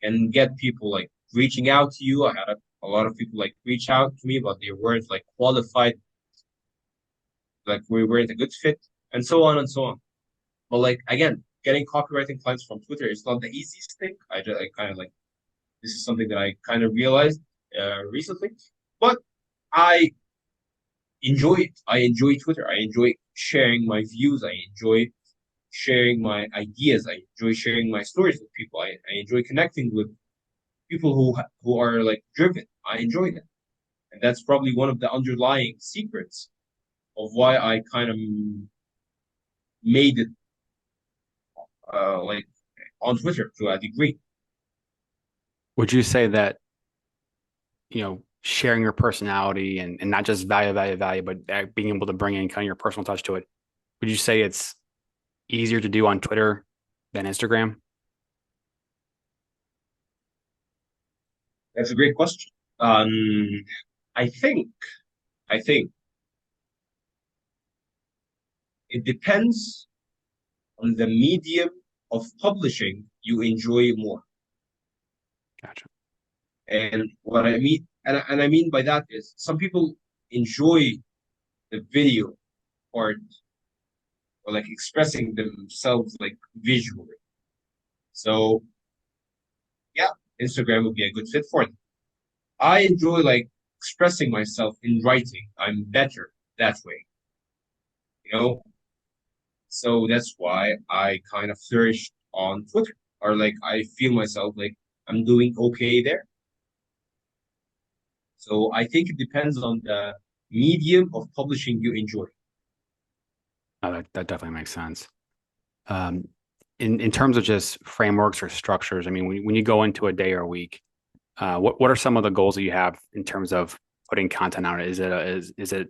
and get people like reaching out to you. I had a lot of people like reach out to me, but they weren't like qualified, like we weren't a good fit, and so on and so on. But like again, getting copywriting clients from Twitter is not the easiest thing. I kind of like this is something that I kind of realized recently, but I enjoy it. I enjoy Twitter. I enjoy sharing my views. I enjoy sharing my ideas. I enjoy sharing my stories with people. I enjoy connecting with people who are like driven. I enjoy that, and that's probably one of the underlying secrets of why I kind of made it like on Twitter to a degree. Would you say that, sharing your personality and not just value, but being able to bring in kind of your personal touch to it. Would you say it's easier to do on Twitter than Instagram? That's a great question. Um, I think I think it depends on the medium of publishing you enjoy more. Gotcha. And what I mean, and I mean by that is some people enjoy the video part or like expressing themselves like visually. So yeah, Instagram would be a good fit for them. I enjoy like expressing myself in writing. I'm better that way, you know? So that's why I kind of flourished on Twitter. Or like I feel myself like I'm doing okay there. So I think it depends on the medium of publishing you enjoy. No, that definitely makes sense. Um, in terms of just frameworks or structures, I mean, when you go into a day or a week, what are some of the goals that you have in terms of putting content out? Is it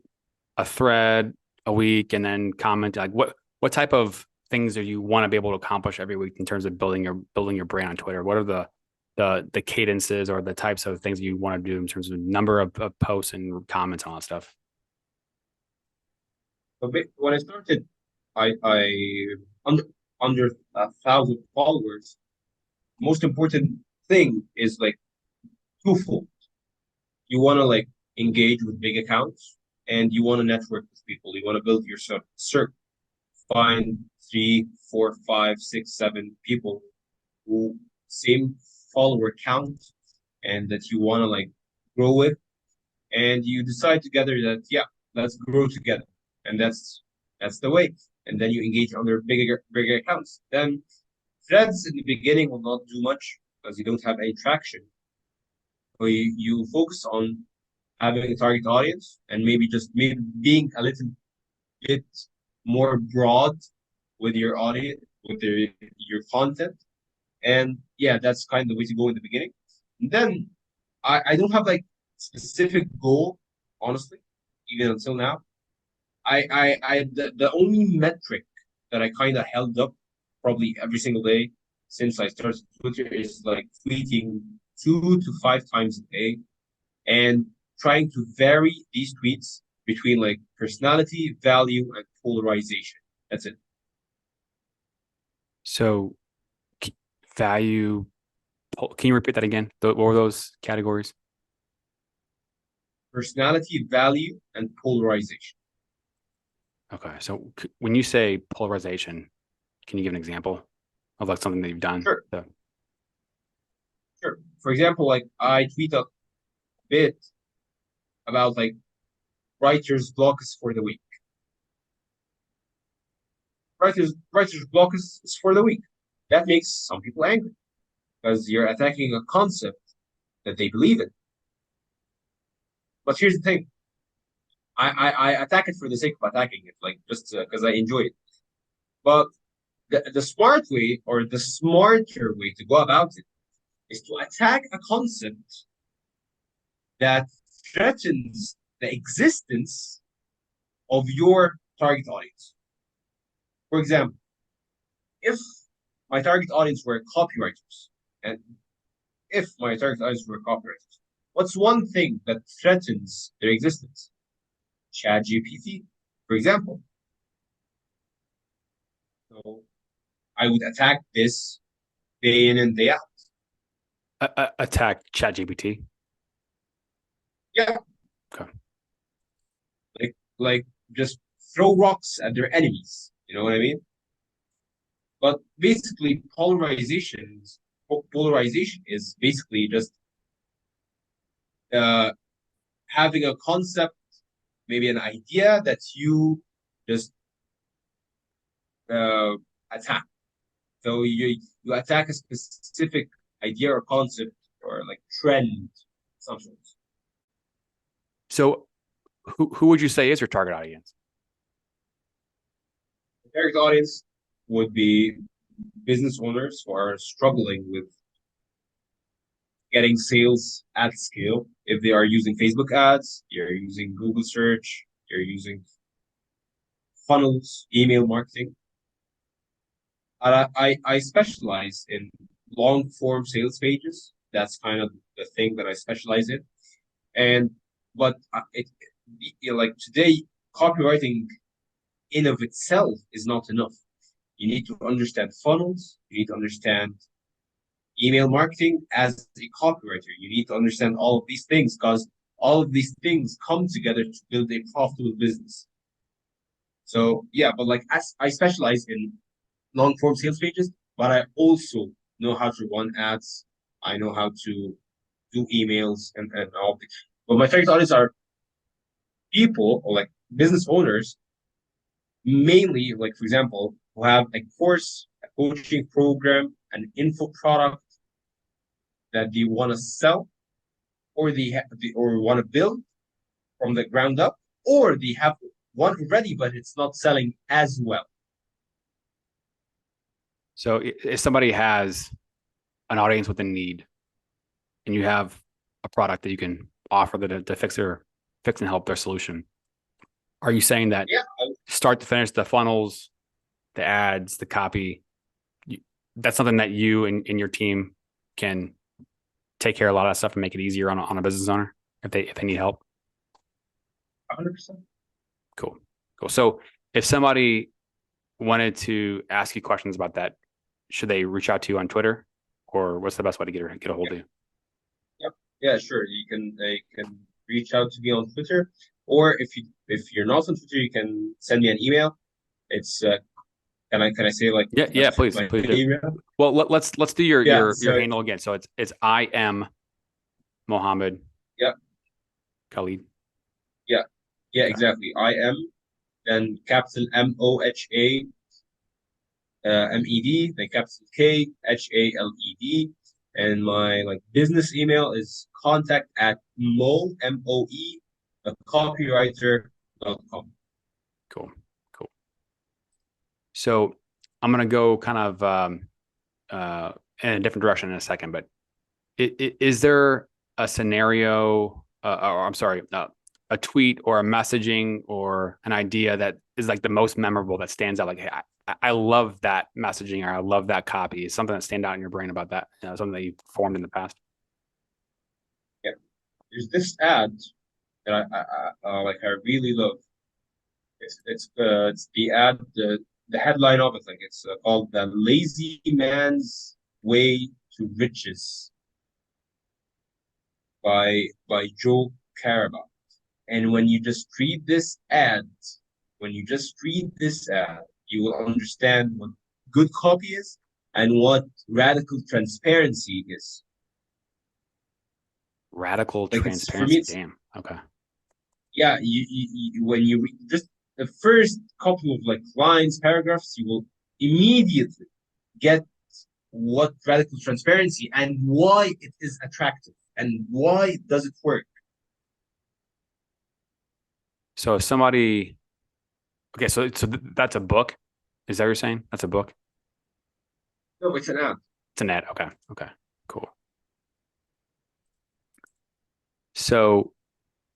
a thread a week and then comment? Like what type of things do you want to be able to accomplish every week in terms of building your brand on Twitter? What are the cadences or the types of things you want to do in terms of number of posts and comments and all that stuff? But when I started, I under under 1,000 followers. Most important thing is like twofold. You want to like engage with big accounts, and you want to network with people. You want to build your circle. Find three, four, five, six, seven people who same follower count and that you want to like grow with, and you decide together that yeah, let's grow together, and that's the way. And then you engage on their bigger accounts. Then threads in the beginning will not do much because you don't have any traction. So you focus on having a target audience and maybe being a little bit more broad with your audience, with your content. And yeah, that's kind of the way to go in the beginning. And then I don't have like specific goal, honestly, even until now. The only metric that I kind of held up probably every single day since I started Twitter is like tweeting 2 to 5 times a day and trying to vary these tweets between like personality, value, and polarization. That's it. So value, can you repeat that again? What were those categories? Personality, value, and polarization. Okay. So when you say polarization, can you give an example of like something that you've done? Sure, sure. For example, like I tweet a bit about like writer's blocks for the week. Writer's block is for the week. That makes some people angry because you're attacking a concept that they believe in. But here's the thing: I attack it for the sake of attacking it, like just because I enjoy it. But the smart way or the smarter way to go about it is to attack a concept that threatens the existence of your target audience. For example, if my target audience were copywriters, and if my target audience were copywriters, what's one thing that threatens their existence? ChatGPT, for example. So I would attack this day in and day out. Attack ChatGPT. Yeah, Okay. like just throw rocks at their enemies. You know what I mean? But basically, polarization is basically just uh, having a concept, maybe an idea that you just uh, attack. So you attack a specific idea or concept or like trend, something. So who would you say is your target audience? The target audience would be business owners who are struggling with getting sales at scale. If they are using Facebook ads, you're using Google search, you're using funnels, email marketing. And I specialize in long form sales pages. That's kind of the thing that I specialize in. And but like today, copywriting in of itself is not enough. You need to understand funnels. You need to understand email marketing as a copywriter. You need to understand all of these things because all of these things come together to build a profitable business. So yeah, but like as I specialize in long form sales pages, but I also know how to run ads. I know how to do emails and all. But my target audience are people or like business owners, mainly like for example, who have a course, a coaching program, an info product that they want to sell, or or want to build from the ground up, or they have one already, but it's not selling as well. So if somebody has an audience with a need and you have a product that you can offer to fix and help their solution, are you saying that Yeah, start to finish, the funnels, the ads, the copy, that's something that you and your team can take care of a lot of that stuff and make it easier on a business owner if they need help? 100%. Cool. Cool. So if somebody wanted to ask you questions about that, should they reach out to you on Twitter, or what's the best way to get a hold of you? Yep. Yeah, sure. You can reach out to me on Twitter, or if you're not on Twitter, you can send me an email. It's can I say like Yeah, please, my please do. email? Well, let's do Yeah. your So handle again. So it's I am Mohamed yeah, Khalid. yeah, yeah, Okay. exactly. I am then capital MOHA MED, then capital KHALED. And my like business email is contact at MOE, copywriter.com. Cool. Cool. So I'm gonna go kind of uh, in a different direction in a second, but is there a scenario, or I'm sorry, a tweet or a messaging or an idea that is like the most memorable that stands out? Like, hey, I love that messaging, or I love that copy. Is something that stand out in your brain about that? Something that you formed in the past? Yeah. There's this ad that like I really love. It's the ad the headline of it like it's called "The Lazy Man's Way to Riches" by Joe Caraba. And when you just read this ad, when you just read this ad, you will understand what good copy is and what radical transparency is. Radical Like it's for me, transparency. it's Damn. Okay. yeah. When you read just the first couple of like lines, paragraphs, you will immediately get what radical transparency and why it is attractive and why does it work. So if somebody, okay, so that's a book. Is that what you're saying? That's a book. No, it's an ad. It's an ad. Okay. Okay. Cool. So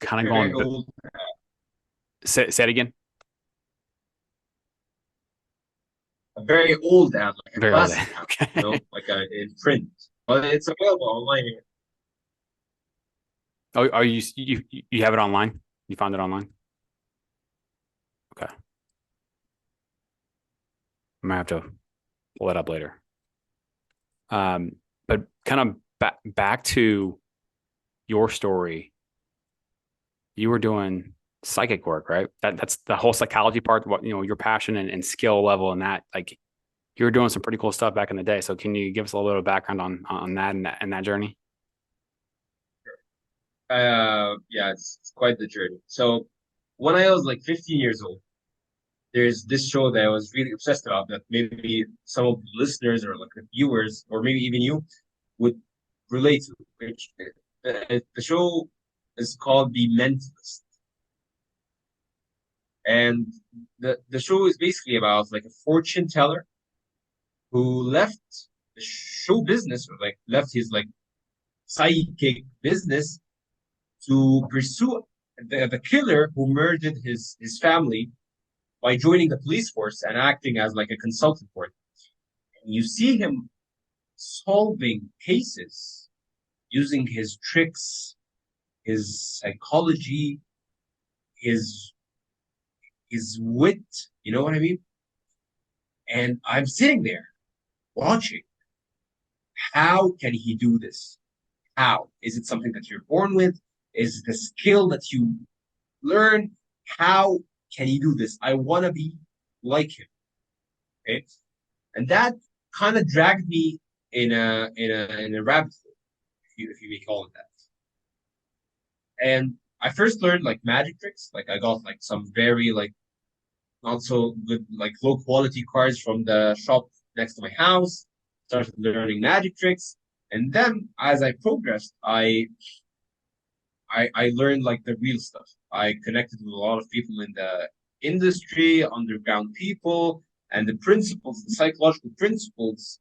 kind of Very going, old, say it again. a very old ad, like a Very old. classic ad, Okay. like in print, but it's available online. Oh, are you have it online? You found it online? Okay. I might have to pull it up later. But kind of back to your story. You were doing psychic work, right? That's the whole psychology part. What your passion and skill level and that. Like you were doing some pretty cool stuff back in the day. So can you give us a little bit of background on that and that journey? Yeah, it's quite the journey. So when I was like 15 years old, there's this show that I was really obsessed about that maybe some of the listeners or like the viewers or maybe even you would relate to. Which the show is called The Mentalist, and the show is basically about like a fortune teller who left the show business or like left his like psychic business to pursue the killer who murdered his family by joining the police force and acting as like a consultant for it. And you see him solving cases using his tricks, his psychology, his his wit. You know what I mean? And I'm sitting there watching. How can he do this? How? Is it something that you're born with? Is it a skill that you learn? How can he do this? I want to be like him. Okay. And that kind of dragged me in a rabbit hole, if you may call it that. And I first learned like magic tricks. Like I got like some very like not so good like low quality cards from the shop next to my house. Started learning magic tricks, and then as I progressed, I learned like the real stuff. I connected with a lot of people in the industry, underground people, and the principles, the psychological principles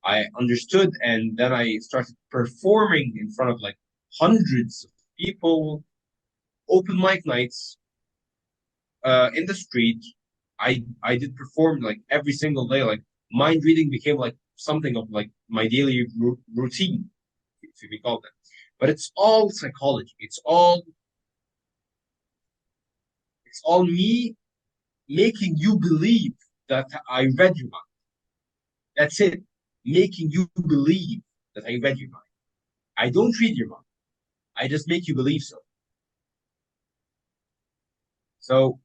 I understood. And then I started performing in front of like hundreds of people, open mic nights, in the street. I did perform like every single day. Like mind reading became like something of like my daily routine, if you may call that. But it's all psychology. It's all me making you believe that I read your mind. That's it. Making you believe that I read your mind. I don't read your mind. I just make you believe so. So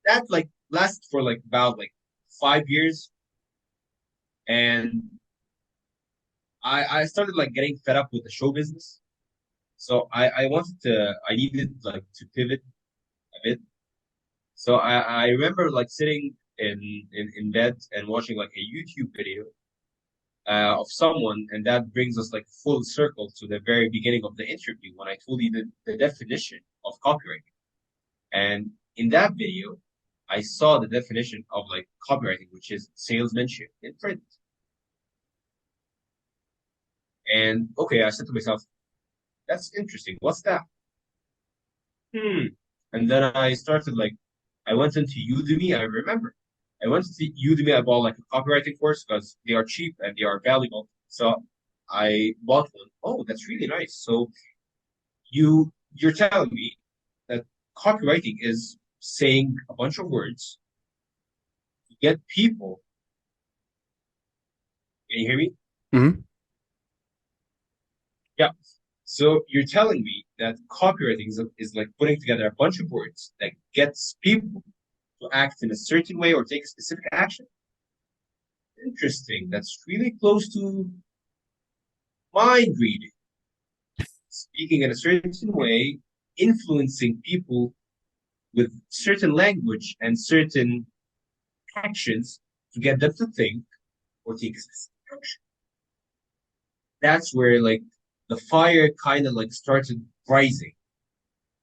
that like lasts for like about like 5 years, and I started like getting fed up with the show business. So I needed like to pivot a bit. So I remember like sitting in bed and watching like a YouTube video of someone, and that brings us like full circle to the very beginning of the interview when I told you the definition of copywriting. And in that video, I saw the definition of like copywriting, which is salesmanship in print. And okay, I said to myself, that's interesting. What's that? Hmm. And then I started like, I went into Udemy. I remember I went to Udemy. I bought like a copywriting course because they are cheap and they are valuable. So I bought one. Oh, that's really nice. So you're telling me that copywriting is saying a bunch of words to get people. Can you hear me? Hmm. Yeah. So you're telling me that copywriting is like putting together a bunch of words that gets people to act in a certain way or take a specific action. Interesting. That's really close to mind reading, speaking in a certain way, influencing people with certain language and certain actions to get them to think or take a specific action. That's where like the fire kind of like started rising,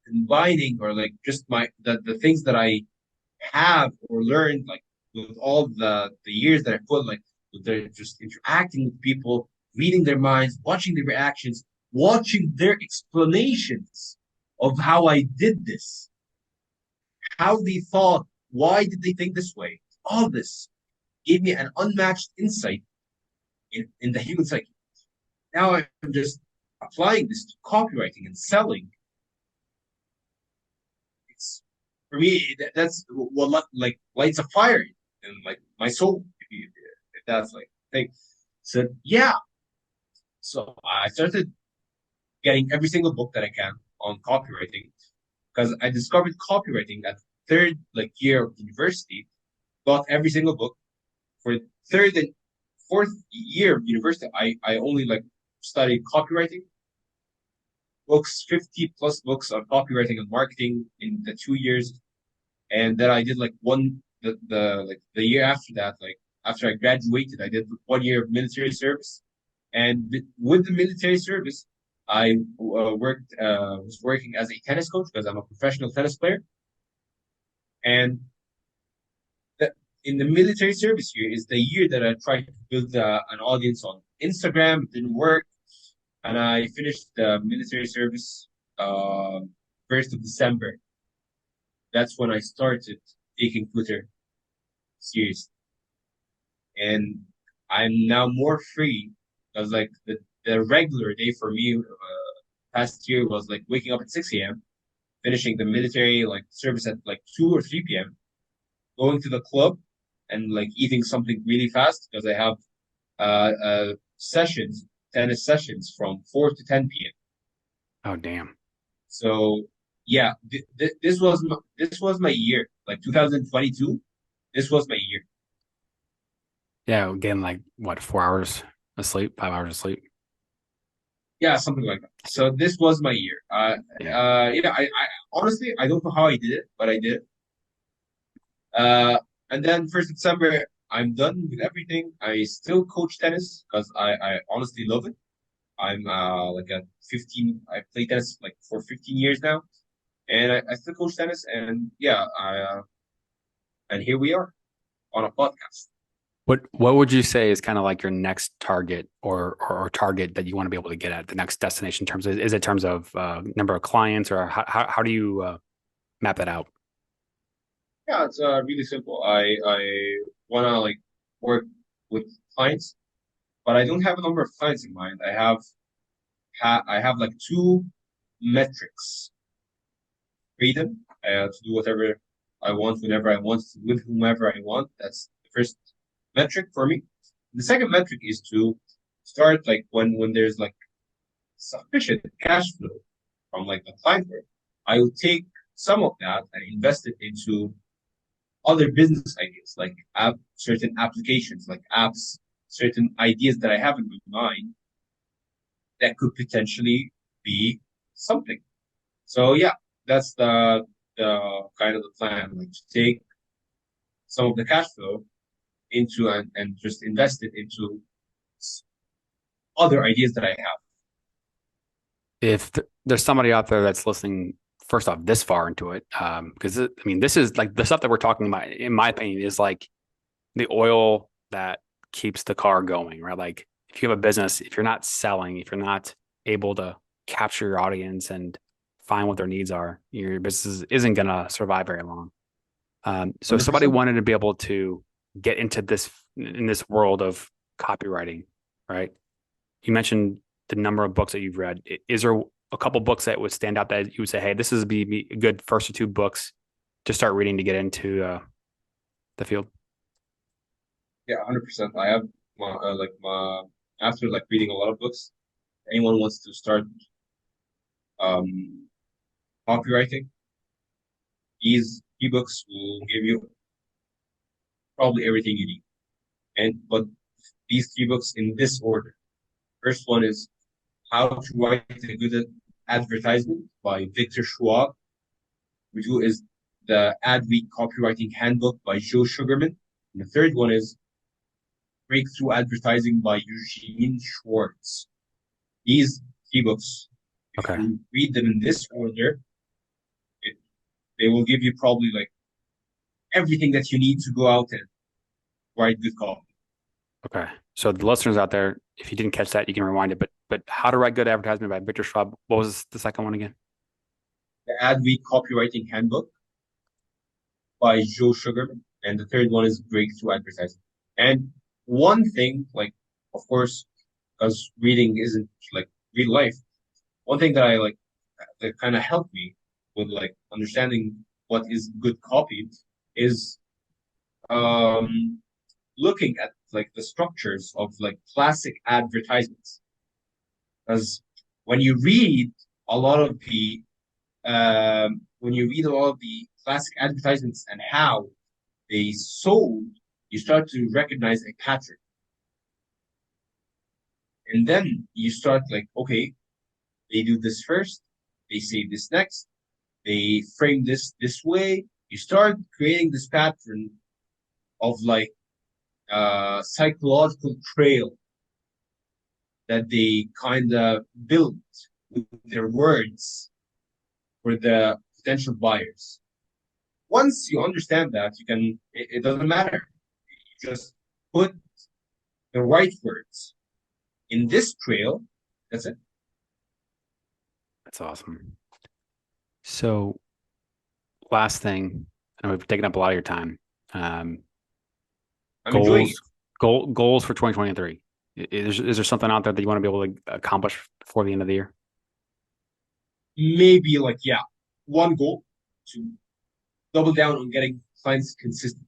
combining or like just the things that I have or learned like with all the years that I put like with their just interacting with people, reading their minds, watching their reactions, watching their explanations of how I did this, how they thought, why did they think this way? All this gave me an unmatched insight in the human psyche. Now I'm just applying this to copywriting and selling. It's for me that's what like lights a fire in like my soul, if that's like thing. So yeah, so I started getting every single book that I can on copywriting because I discovered copywriting at third like year of university. Got every single book for third and fourth year of university. I only like studied copywriting books, 50 plus books on copywriting and marketing in the 2 years. And then I did like the year after that, like after I graduated, I did 1 year of military service. And with the military service, I was working as a tennis coach because I'm a professional tennis player. And the, in the military service year is the year that I tried to build an audience on Instagram. It didn't work, and I finished the military service. Uh, 1st of December. That's when I started taking Twitter seriously, and I'm now more free. Because like the regular day for me past year was like waking up at 6 a.m., finishing the military like service at like 2 or 3 p.m., going to the club and like eating something really fast because I have sessions, tennis sessions from 4 to 10 p.m. Oh, damn. So yeah, this was my year, like 2022. This was my year. Yeah, getting like what, 4 hours of sleep, 5 hours of sleep. Yeah, something like that. So this was my year. Yeah. Yeah, I honestly I don't know how I did it, but I did. Uh, and then 1st of December, I'm done with everything. I still coach tennis because I honestly love it. I'm like a 15. I play tennis like for 15 years now, and I still coach tennis. And yeah, and here we are on a podcast. What would you say is kind of like your next target or target that you want to be able to get at the next destination in terms of, is it terms of number of clients, or how do you map that out? Yeah, it's really simple. I wanna like work with clients, but I don't have a number of clients in mind. I have like two metrics: freedom to do whatever I want, whenever I want, with whomever I want. That's the first metric for me. The second metric is to start like when there's like sufficient cash flow from like the client work, I will take some of that and invest it into other business ideas, like certain applications, like apps, certain ideas that I have in my mind that could potentially be something. So yeah, that's the kind of the plan, like to take some of the cash flow into and just invest it into other ideas that I have. If there's somebody out there that's listening, first off, this far into it, because I mean, this is like the stuff that we're talking about, in my opinion, is like the oil that keeps the car going, right? Like if you have a business, if you're not selling, if you're not able to capture your audience and find what their needs are, your business isn't going to survive very long. So if somebody 100%. wanted to be able to get into this, in this world of copywriting, right? You mentioned the number of books that you've read. Is there a couple books that would stand out that you would say, hey, this is be a good first or two books to start reading to get into the field? Yeah, 100%. I have my after like reading a lot of books, anyone wants to start um copywriting, these ebooks will give you probably everything you need. And but these three books in this order. First one is How to Write a Good Advertisement by Victor Schwab. Number two is the Adweek Copywriting Handbook by Joe Sugarman. And the third one is Breakthrough Advertising by Eugene Schwartz. These three books, if Okay. you read them in this order, it, they will give you probably like everything that you need to go out and write good copy. Okay. So the listeners out there, if you didn't catch that, you can rewind it. But How to Write Good Advertisement by Victor Schwab. What was the second one again? The Adweek Copywriting Handbook by Joe Sugarman, and the third one is Breakthrough Advertising. And one thing, like, of course, because reading isn't like real life, one thing that I like that kind of helped me with like understanding what is good copy is um looking at like the structures of like classic advertisements. Because when you read a lot of the when you read a lot of the classic advertisements and how they sold, you start to recognize a pattern. And then you start like, okay, they do this first, they say this next, they frame this way. You start creating this pattern of like psychological trail that they kind of build with their words for the potential buyers. Once you understand that, you can it doesn't matter. You just put the right words in this trail, that's it. That's awesome. So last thing, and we've taken up a lot of your time. Um, I'm enjoying it. goals, goals for 2023. Is there something out there that you want to be able to accomplish before the end of the year? Maybe like, yeah, one goal to double down on getting clients consistent.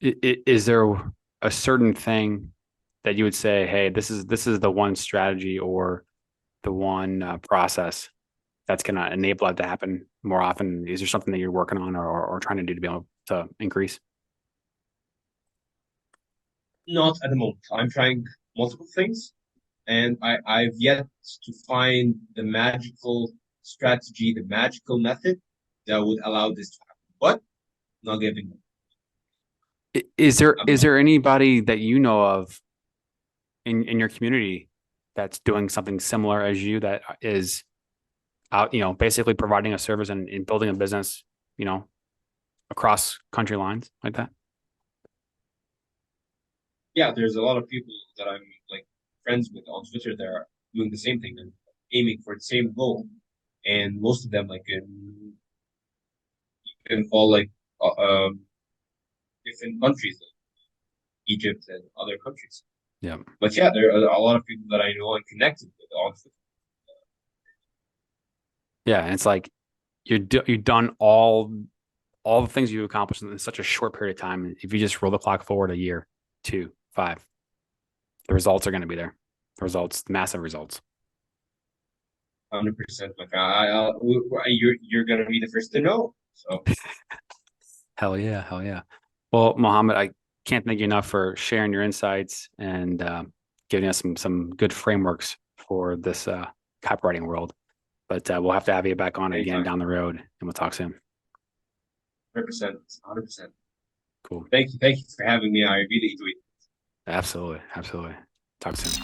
Is there a certain thing that you would say, hey, this is the one strategy or the one process that's going to enable that to happen more often? Is there something that you're working on or trying to do to be able to increase? Not at the moment. I'm trying multiple things, and I've yet to find the magical strategy, the magical method that would allow this to happen. But not giving up. Is there I'm is there anybody that you know of in your community that's doing something similar as you that is out, basically providing a service and building a business, you know, across country lines like that? Yeah, there's a lot of people that I'm like friends with on Twitter that are doing the same thing and aiming for the same goal. And most of them like can fall like uh, um, different countries, like Egypt and other countries. Yeah. But yeah, there are a lot of people that I know and connected with on Twitter. Yeah. And it's like you've done all the things you accomplished in such a short period of time. If you just roll the clock forward a year, two, five, the results are going to be there. The results, massive results. 100%. Like you're gonna be the first to know. So Hell yeah. Hell yeah. Well, Mohammed, I can't thank you enough for sharing your insights and giving us some good frameworks for this copywriting world. But we'll have to have you back on again anytime, down the road, and we'll talk soon. 100%, 100%. Cool. Thank you for having me. I really enjoyed it. Absolutely. Absolutely. Talk soon.